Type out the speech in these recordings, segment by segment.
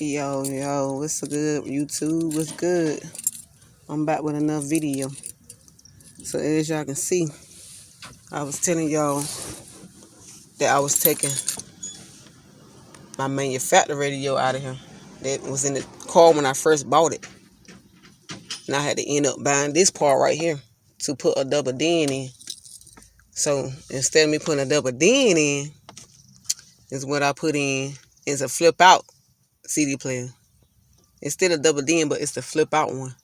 Yo, what's good, YouTube? What's good? I'm back with another video. So as y'all can see, I was telling y'all that I was taking my manufacturer radio out of here. That was in the car when I first bought it. And I had to end up buying this part right here to put a double DIN in. So instead of me putting a double DIN in, is what I put in is a flip out CD player. It's still a double DIN, but it's the flip out one.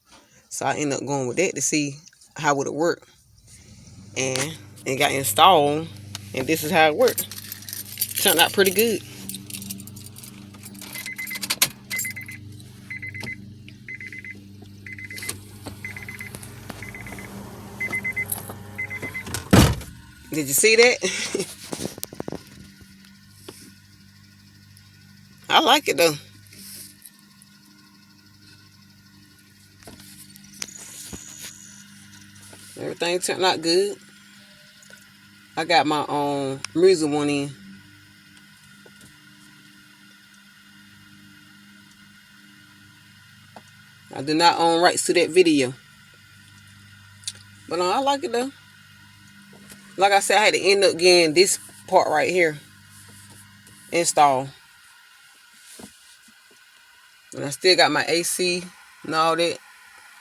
So I ended up going with that to see how would it work. And it got installed, and this is how it worked. Turned out pretty good. Did you see that? I like it though. Everything turned out good. I got my own music one in. I do not own rights to that video. But I like it though. Like I said, I had to end up getting this part right here installed. And I still got my AC and all that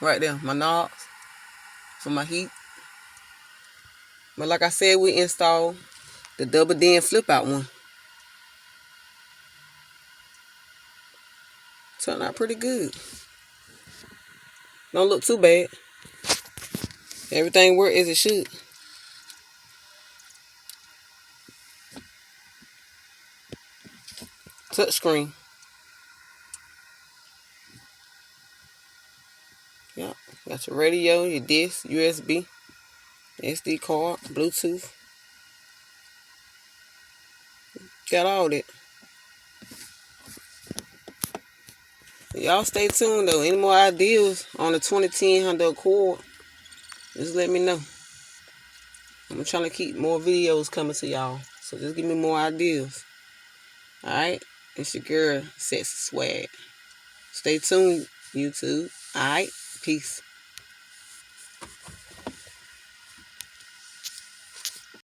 right there. My knobs for my heat. But like I said, we installed the double DIN flip out one. Turned out pretty good. Don't look too bad. Everything worked as it should. Touch screen. Yep. Got your radio, your disc, USB, SD card, Bluetooth. Got all that. Y'all stay tuned though. Any more ideas on the 2010 Honda Accord, just let me know. I'm trying to keep more videos coming to y'all. So just give me more ideas. Alright? It's your girl, Sexy Swag. Stay tuned, YouTube. Alright? Peace.